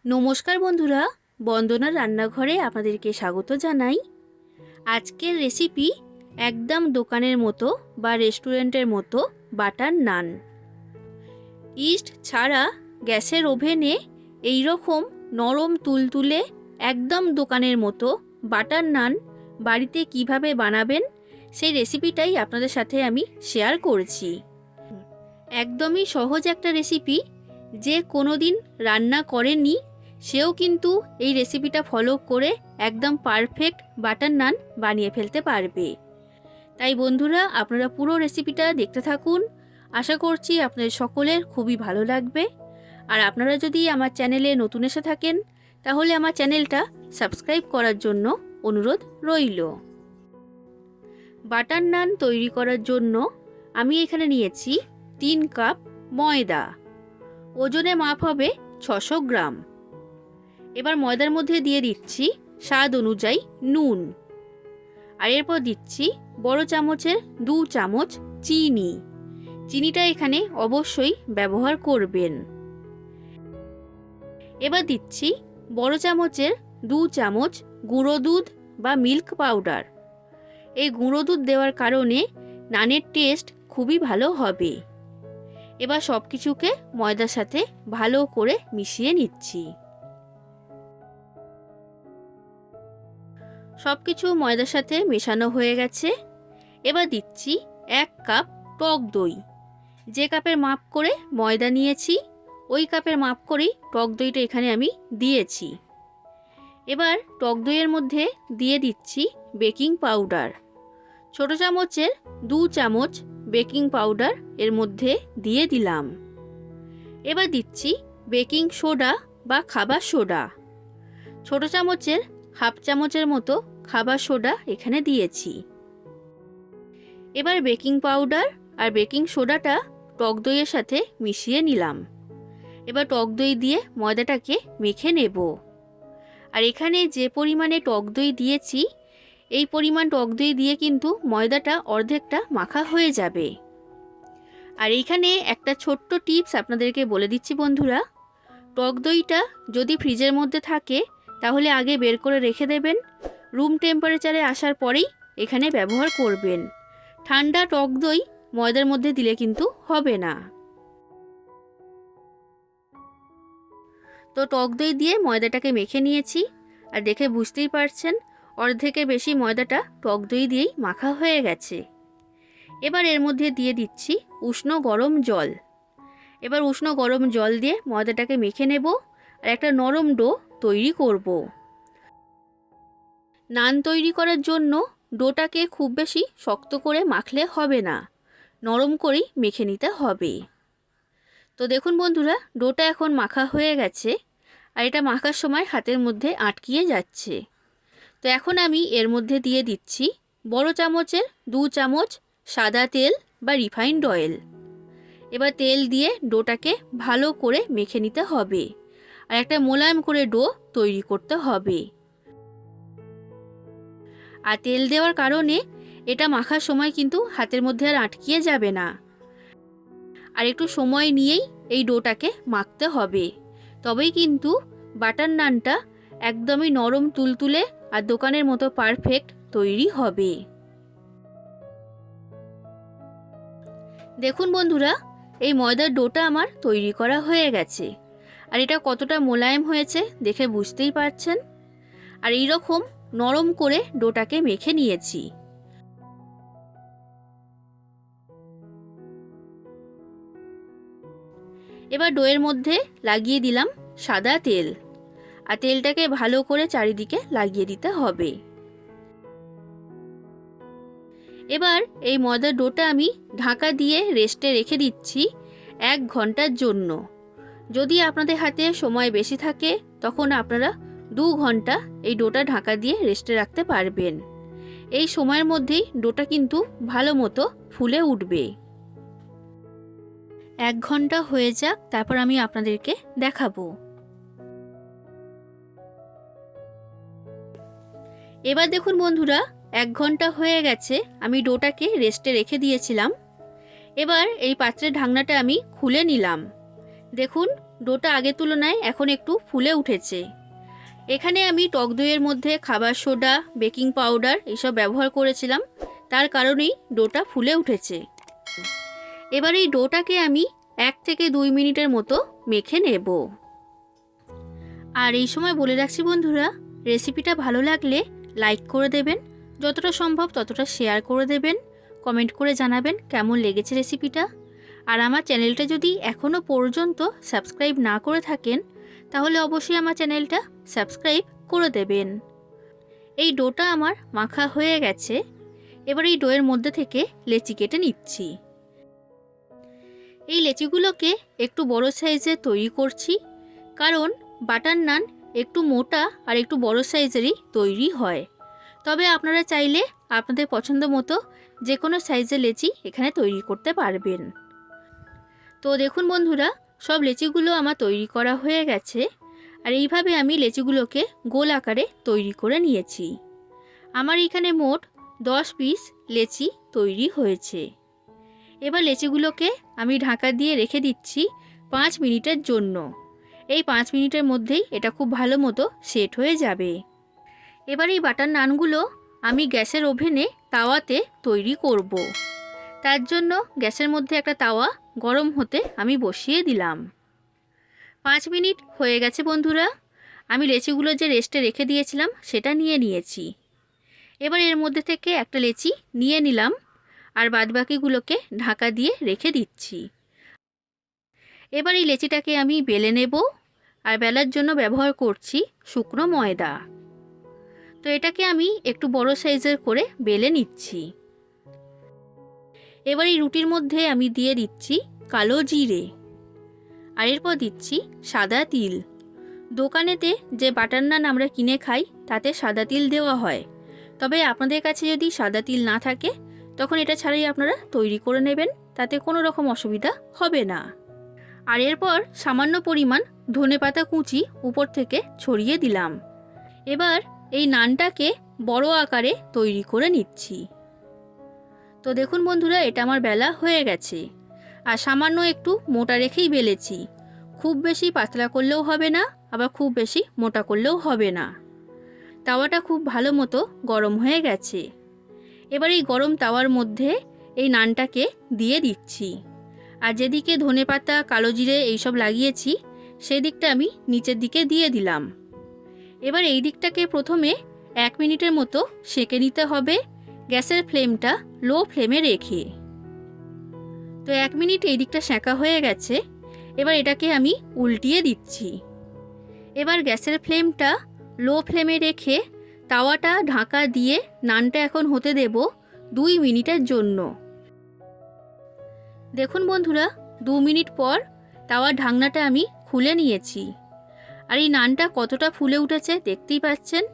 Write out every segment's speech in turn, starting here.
নমস্কার বন্ধুরা, বন্দনার রান্নাঘরে আপনাদেরকে স্বাগত জানাই। আজকের রেসিপি একদম দোকানের মতো বা রেস্টুরেন্টের মতো বাটার নান। ইস্ট ছাড়া গ্যাসের ওভেনে এই রকম নরম তুলতুলে একদম দোকানের মতো বাটার নান বাড়িতে কিভাবে বানাবেন সেই রেসিপিটাই আপনাদের সাথে আমি শেয়ার করছি। একদমই সহজ একটা রেসিপি, যে কোনো দিন রান্না করেননি সেও কিন্তু এই রেসিপিটা ফলো করে একদম পারফেক্ট বাটার নান বানিয়ে ফেলতে পারবে। তাই বন্ধুরা, আপনারা পুরো রেসিপিটা দেখতে থাকুন। আশা করছি আপনাদের সকলের খুবই ভালো লাগবে। আর আপনারা যদি আমার চ্যানেলে নতুন এসে থাকেন তাহলে আমার চ্যানেলটা সাবস্ক্রাইব করার জন্য অনুরোধ রইল। বাটার নান তৈরি করার জন্য আমি এখানে নিয়েছি 3 কাপ ময়দা। ওজনে মাপ হবে 600 গ্রাম। এবার ময়দার মধ্যে দিয়ে দিচ্ছি স্বাদ অনুযায়ী নুন, আর এরপর দিচ্ছি বড় চামচের 2 চামচ চিনি। চিনিটা এখানে অবশ্যই ব্যবহার করবেন। এবার দিচ্ছি বড় চামচের 2 চামচ গুঁড়ো দুধ বা মিল্ক পাউডার। এই গুঁড়ো দুধ দেওয়ার কারণে নানের টেস্ট খুবই ভালো হবে। এবার সব কিছুকে ময়দার সাথে ভালো করে মিশিয়ে নিচ্ছি। সব কিছু ময়দার সাথে মেশানো হয়ে গেছে। এবার দিচ্ছি 1 কাপ টক দই। যে কাপের মাপ করে ময়দা নিয়েছি ওই কাপের মাপ করেই টক দইটা এখানে আমি দিয়েছি। এবার টক দইয়ের মধ্যে দিয়ে দিচ্ছি বেকিং পাউডার। ছোট চামচের 2 চামচ বেকিং পাউডার এর মধ্যে দিয়ে দিলাম। এবার দিচ্ছি বেকিং সোডা বা খাবার সোডা। ছোট চামচের হাফ চামচের মতো খাবার সোডা এখানে দিয়েছি। এবার বেকিং পাউডার আর বেকিং সোডাটা টক দইয়ের সাথে মিশিয়ে নিলাম। এবার টক দই দিয়ে ময়দাটাকে মেখে নেব। আর এখানে যে পরিমাণে টক দই দিয়েছি এই পরিমাণ টক দই দিয়ে কিন্তু ময়দাটা অর্ধেকটা মাখা হয়ে যাবে। আর এইখানে একটা ছোট্ট টিপস আপনাদেরকে বলে দিচ্ছি বন্ধুরা, টক দইটা যদি ফ্রিজের মধ্যে থাকে তাহলে আগে বের করে রেখে দেবেন। রুম টেম্পারেচারে আসার পরেই এখানে ব্যবহার করবেন। ঠান্ডা টক দই ময়দার মধ্যে দিলে কিন্তু হবে না। তো টক দই দিয়ে ময়দাটাকে মেখে নিয়েছি, আর দেখে বুঝতেই পারছেন অর্ধেকের বেশি ময়দাটা টক দই দিয়েই মাখা হয়ে গেছে। এবার এর মধ্যে দিয়ে দিচ্ছি উষ্ণ গরম জল। এবার উষ্ণ গরম জল দিয়ে ময়দাটাকে মেখে নেব আর একটা নরম ডো তৈরি করব। নান তৈরি করার জন্য ডোটাকে খুব বেশি শক্ত করে মাখলে হবে না, নরম করেই মেখে নিতে হবে। তো দেখুন বন্ধুরা, ডোটা এখন মাখা হয়ে গেছে, আর এটা মাখার সময় হাতের মধ্যে আটকিয়ে যাচ্ছে। তো এখন আমি এর মধ্যে দিয়ে দিচ্ছি বড় চামচের 2 চামচ সাদা তেল বা রিফাইন্ড অয়েল। এবার তেল দিয়ে ডোটাকে ভালো করে মেখে নিতে হবে, আর একটা মোলায়েম করে ডো তৈরি করতে হবে। আর তেল দেওয়ার কারণে এটা মাখার সময় কিন্তু হাতের মধ্যে আর আটকিয়ে যাবে না। আর একটু সময় নিয়েই এই ডোটাকে মাখতে হবে, তবেই কিন্তু বাটার নানটা একদমই নরম তুলতুলে আর দোকানের মতো পারফেক্ট তৈরি হবে। দেখুন বন্ধুরা, এই ময়দার ডোটা আমার তৈরি করা হয়ে গেছে, আর এটা কতটা মোলায়েম হয়েছে দেখে বুঝতেই পারছেন। আর এই রকম নরম করে ডোটাকে মেখে নিয়েছি। এবার ডোয়ের মধ্যে লাগিয়ে দিলাম সাদা তেল, আর তেলটাকে ভালো করে চারিদিকে লাগিয়ে দিতে হবে। এবার এই ময়দার ডোটা আমি ঢাকা দিয়ে রেস্টে রেখে দিচ্ছি 1 ঘন্টার জন্য। যদি আপনাদের হাতে সময় বেশি থাকে তখন আপনারা 2 ঘন্টা এই ডোটা ঢাকা দিয়ে রেস্টে রাখতে পারবেন। এই সময়ের মধ্যেই ডোটা কিন্তু ভালো মতো ফুলে উঠবে। 1 ঘন্টা হয়ে যাক, তারপর আমি আপনাদেরকে দেখাবো। এবার দেখুন বন্ধুরা, 1 ঘন্টা হয়ে গেছে, আমি ডোটাকে রেস্টে রেখে দিয়েছিলাম। এবার এই পাত্রের ঢাকনাটা আমি খুলে নিলাম। দেখুন ডোটা আগের তুলনায় এখন একটু ফুলে উঠেছে। এখানে আমি টক দইয়ের মধ্যে খাবার সোডা, বেকিং পাউডার এসব ব্যবহার করেছিলাম, তার কারণেই ডোটা ফুলে উঠেছে। এবার এই ডোটাকে আমি 1 থেকে 2 মিনিটের মতো মেখে নেব। আর এই সময় বলে রাখছি বন্ধুরা, রেসিপিটা ভালো লাগলে লাইক করে দেবেন, যতটা সম্ভব ততটা শেয়ার করে দেবেন, কমেন্ট করে জানাবেন কেমন লেগেছে রেসিপিটা। আর আমার চ্যানেলটা যদি এখনও পর্যন্ত সাবস্ক্রাইব না করে থাকেন তাহলে অবশ্যই আমার চ্যানেলটা সাবস্ক্রাইব করে দেবেন। এই ডোটা আমার মাখা হয়ে গেছে। এবার এই ডোয়ের মধ্যে থেকে লেচি কেটে নিচ্ছি। এই লেচিগুলোকে একটু বড় সাইজে তৈরি করছি, কারণ বাটার নান একটু মোটা আর একটু বড় সাইজেরই তৈরি হয়। তবে আপনারা চাইলে আপনাদের পছন্দ মতো যে কোনো সাইজের লেচি এখানে তৈরি করতে পারবেন। তো দেখুন বন্ধুরা, সব লেচিগুলো আমার তৈরি করা হয়ে গেছে। আর এইভাবে আমি লেচিগুলোকে গোল আকারে তৈরি করে নিয়েছি। আমার এখানে মোট 10 পিস লেচি তৈরি হয়েছে। এবার লেচিগুলোকে আমি ঢাকা দিয়ে রেখে দিচ্ছি 5 মিনিটের জন্য। এই 5 মিনিটের মধ্যেই এটা খুব ভালো মতো সেট হয়ে যাবে। এবার এই বাটার নানগুলো আমি গ্যাসের ওভেনে তাওয়াতে তৈরি করব। তার জন্য গ্যাসের মধ্যে একটা তাওয়া গরম হতে আমি বসিয়ে দিলাম। 5 মিনিট হয়ে গেছে বন্ধুরা। আমি লেচিগুলো যে রেস্টে রেখে দিয়েছিলাম সেটা নিয়ে নিয়েছি। এবার এর মধ্যে থেকে একটা লেচি নিয়ে নিলাম আর বাদবাকিগুলোকে ঢাকা দিয়ে রেখে দিচ্ছি। এবার এই লেচিটাকে আমি বেলে নেব, আর বেলার জন্য ব্যবহার করছি শুকনো ময়দা। তো এটাকে আমি একটু বড় সাইজের করে বেলে নিচ্ছি। এবার এই রুটির মধ্যে আমি দিয়ে দিচ্ছি কালো জিরে, আর এরপর দিচ্ছি সাদা তিল। দোকানেতে যে বাটার নান আমরা কিনে খাই তাতে সাদা তিল দেওয়া হয়, তবে আপনাদের কাছে যদি সাদা তিল না থাকে তখন এটা ছাড়াই আপনারা তৈরি করে নেবেন, তাতে কোনো রকম অসুবিধা হবে না। আর এরপর সামান্য পরিমাণ ধনেপাতা কুচি উপর থেকে ছড়িয়ে দিলাম। এবার এই নানটাকে বড় আকারে তৈরি করে নিচ্ছি। তো দেখুন বন্ধুরা, এটা আমার বেলা হয়ে গেছে। আর সামান্য একটু মোটা রেখেই বেলেছি, খুব বেশি পাতলা করলেও হবে না, আবার খুব বেশি মোটা করলেও হবে না। তাওয়াটা খুব ভালো মতো গরম হয়ে গেছে। এবার এই গরম তাওয়ার মধ্যে এই নানটাকে দিয়ে দিচ্ছি। আর যেদিকে ধনেপাতা, কালো জিরে এইসব লাগিয়েছি সেই দিকটা আমি নিচের দিকে দিয়ে দিলাম। এবার এই দিকটাকে প্রথমে 1 মিনিটের মতো সেঁকে নিতে হবে, গ্যাসের ফ্লেমটা লো ফ্লেমে রেখে। তো 1 মিনিট এই দিকটা সেঁকা হয়ে গেছে। এবার এটাকে আমি উল্টিয়ে দিচ্ছি। এবার গ্যাসের ফ্লেমটা লো ফ্লেমে রেখে তাওয়াটা ঢাকা দিয়ে নানটা এখন হতে দেব 2 মিনিটের জন্য। দেখুন বন্ধুরা, 2 মিনিট পর তাওয়ার ঢাকনাটা আমি খুলে নিয়েছি। আর এই নানটা কতটা ফুলে উঠেছে দেখতেই পাচ্ছেন,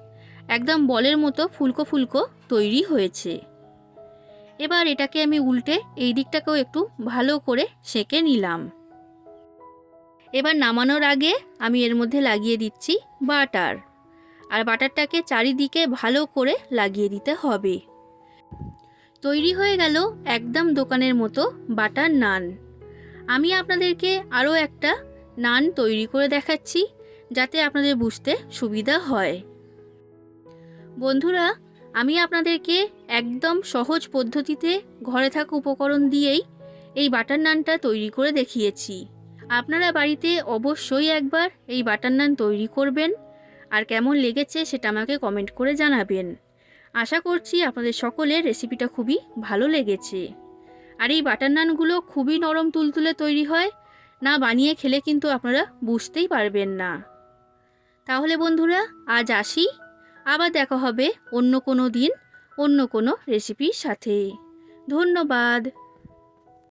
একদম বলের মতো ফুলকো ফুলকো তৈরি হয়েছে। এবার এটাকে আমি উল্টে এই দিকটাকেও একটু ভালো করে সেঁকে নিলাম। এবার নামানোর আগে আমি এর মধ্যে লাগিয়ে দিচ্ছি বাটার, আর বাটারটাকে চারিদিকে ভালো করে লাগিয়ে দিতে হবে। তৈরি হয়ে গেল একদম দোকানের মতো বাটার নান। আমি আপনাদেরকে আরও একটা নান তৈরি করে দেখাচ্ছি যাতে আপনাদের বুঝতে সুবিধা হয়। বন্ধুরা, আমি আপনাদেরকে একদম সহজ পদ্ধতিতে ঘরে থাকা উপকরণ দিয়েই এই বাটার নানটা তৈরি করে দেখিয়েছি। আপনারা বাড়িতে অবশ্যই একবার এই বাটার নান তৈরি করবেন, আর কেমন লেগেছে সেটা আমাকে কমেন্ট করে জানাবেন। আশা করছি আপনাদের সকলের রেসিপিটা খুবই ভালো লেগেছে। আর এই বাটার নানগুলো খুবই নরম তুলতুলে তৈরি হয়, না বানিয়ে খেলে কিন্তু আপনারা বুঝতেই পারবেন না। তাহলে বন্ধুরা, আজ আসি, আবার দেখা হবে অন্য কোনো দিন অন্য কোনো রেসিপির সাথে। ধন্যবাদ।